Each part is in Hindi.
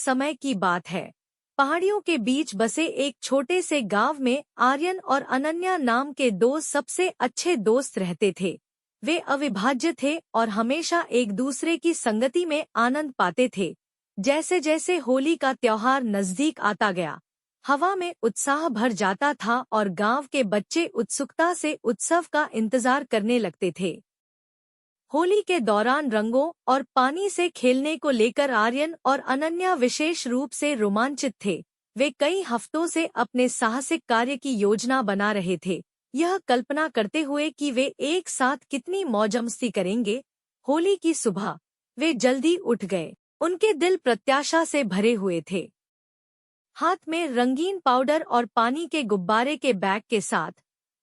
समय की बात है। पहाड़ियों के बीच बसे एक छोटे से गांव में आर्यन और अनन्या नाम के दो सबसे अच्छे दोस्त रहते थे। वे अविभाज्य थे और हमेशा एक दूसरे की संगति में आनंद पाते थे। जैसे जैसे होली का त्योहार नजदीक आता गया, हवा में उत्साह भर जाता था और गांव के बच्चे उत्सुकता से उत्सव का इंतजार करने लगते थे। होली के दौरान रंगों और पानी से खेलने को लेकर आर्यन और अनन्या विशेष रूप से रोमांचित थे। वे कई हफ्तों से अपने साहसिक कार्य की योजना बना रहे थे, यह कल्पना करते हुए कि वे एक साथ कितनी मौज-मस्ती करेंगे। होली की सुबह वे जल्दी उठ गए। उनके दिल प्रत्याशा से भरे हुए थे। हाथ में रंगीन पाउडर और पानी के गुब्बारे के बैग के साथ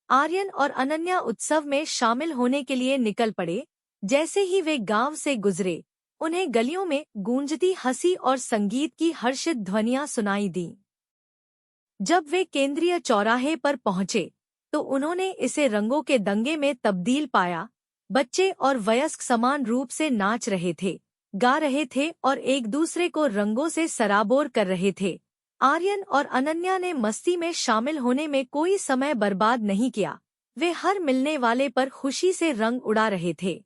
आर्यन और अनन्या उत्सव में शामिल होने के लिए निकल पड़े। जैसे ही वे गांव से गुजरे, उन्हें गलियों में गूंजती हंसी और संगीत की हर्षित ध्वनियां सुनाई दीं। जब वे केंद्रीय चौराहे पर पहुंचे, तो उन्होंने इसे रंगों के दंगे में तब्दील पाया। बच्चे और वयस्क समान रूप से नाच रहे थे, गा रहे थे और एक दूसरे को रंगों से सराबोर कर रहे थे। आर्यन और अनन्या ने मस्ती में शामिल होने में कोई समय बर्बाद नहीं किया। वे हर मिलने वाले पर खुशी से रंग उड़ा रहे थे।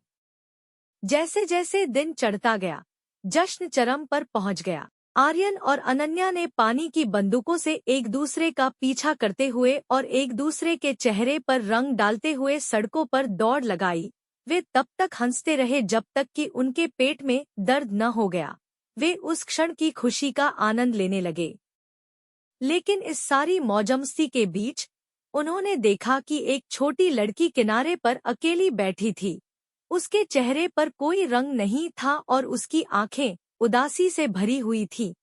जैसे जैसे दिन चढ़ता गया, जश्न चरम पर पहुंच गया। आर्यन और अनन्या ने पानी की बंदूकों से एक दूसरे का पीछा करते हुए और एक दूसरे के चेहरे पर रंग डालते हुए सड़कों पर दौड़ लगाई। वे तब तक हंसते रहे जब तक कि उनके पेट में दर्द न हो गया। वे उस क्षण की खुशी का आनंद लेने लगे। लेकिन इस सारी मौजमस्ती के बीच उन्होंने देखा कि एक छोटी लड़की किनारे पर अकेली बैठी थी। उसके चेहरे पर कोई रंग नहीं था और उसकी आंखें उदासी से भरी हुई थीं।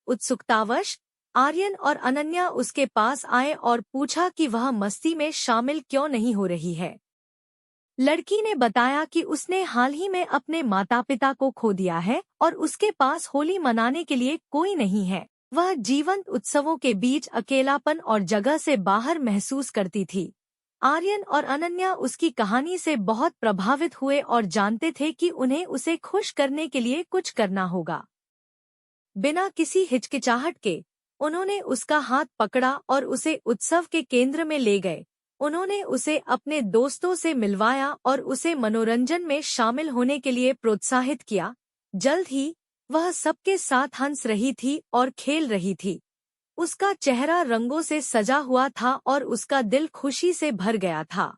उत्सुकतावश आर्यन और अनन्या उसके पास आए और पूछा कि वह मस्ती में शामिल क्यों नहीं हो रही है। लड़की ने बताया कि उसने हाल ही में अपने माता पिता को खो दिया है और उसके पास होली मनाने के लिए कोई नहीं है। वह जीवंत उत्सवों के बीच अकेलापन और जगह से बाहर महसूस करती थी। आर्यन और अनन्या उसकी कहानी से बहुत प्रभावित हुए और जानते थे कि उन्हें उसे खुश करने के लिए कुछ करना होगा। बिना किसी हिचकिचाहट के उन्होंने उसका हाथ पकड़ा और उसे उत्सव के केंद्र में ले गए। उन्होंने उसे अपने दोस्तों से मिलवाया और उसे मनोरंजन में शामिल होने के लिए प्रोत्साहित किया। जल्द ही वह सबके साथ हंस रही थी और खेल रही थी। उसका चेहरा रंगों से सजा हुआ था और उसका दिल खुशी से भर गया था।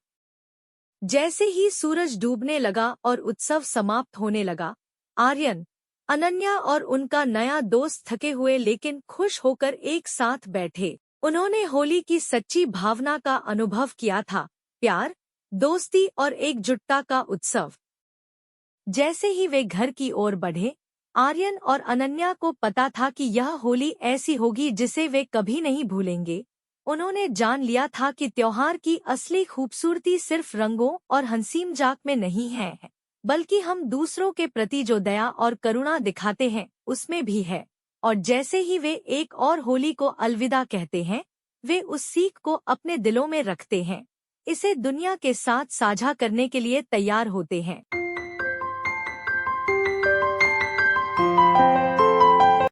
जैसे ही सूरज डूबने लगा और उत्सव समाप्त होने लगा, आर्यन, अनन्या और उनका नया दोस्त थके हुए लेकिन खुश होकर एक साथ बैठे। उन्होंने होली की सच्ची भावना का अनुभव किया था, प्यार, दोस्ती और एकजुटता का उत्सव। जैसे ही वे घर की ओर बढ़े, आर्यन और अनन्या को पता था कि यह होली ऐसी होगी जिसे वे कभी नहीं भूलेंगे। उन्होंने जान लिया था कि त्योहार की असली खूबसूरती सिर्फ रंगों और हंसी मजाक में नहीं है, बल्कि हम दूसरों के प्रति जो दया और करुणा दिखाते हैं उसमें भी है। और जैसे ही वे एक और होली को अलविदा कहते हैं, वे उस सीख को अपने दिलों में रखते हैं, इसे दुनिया के साथ साझा करने के लिए तैयार होते हैं।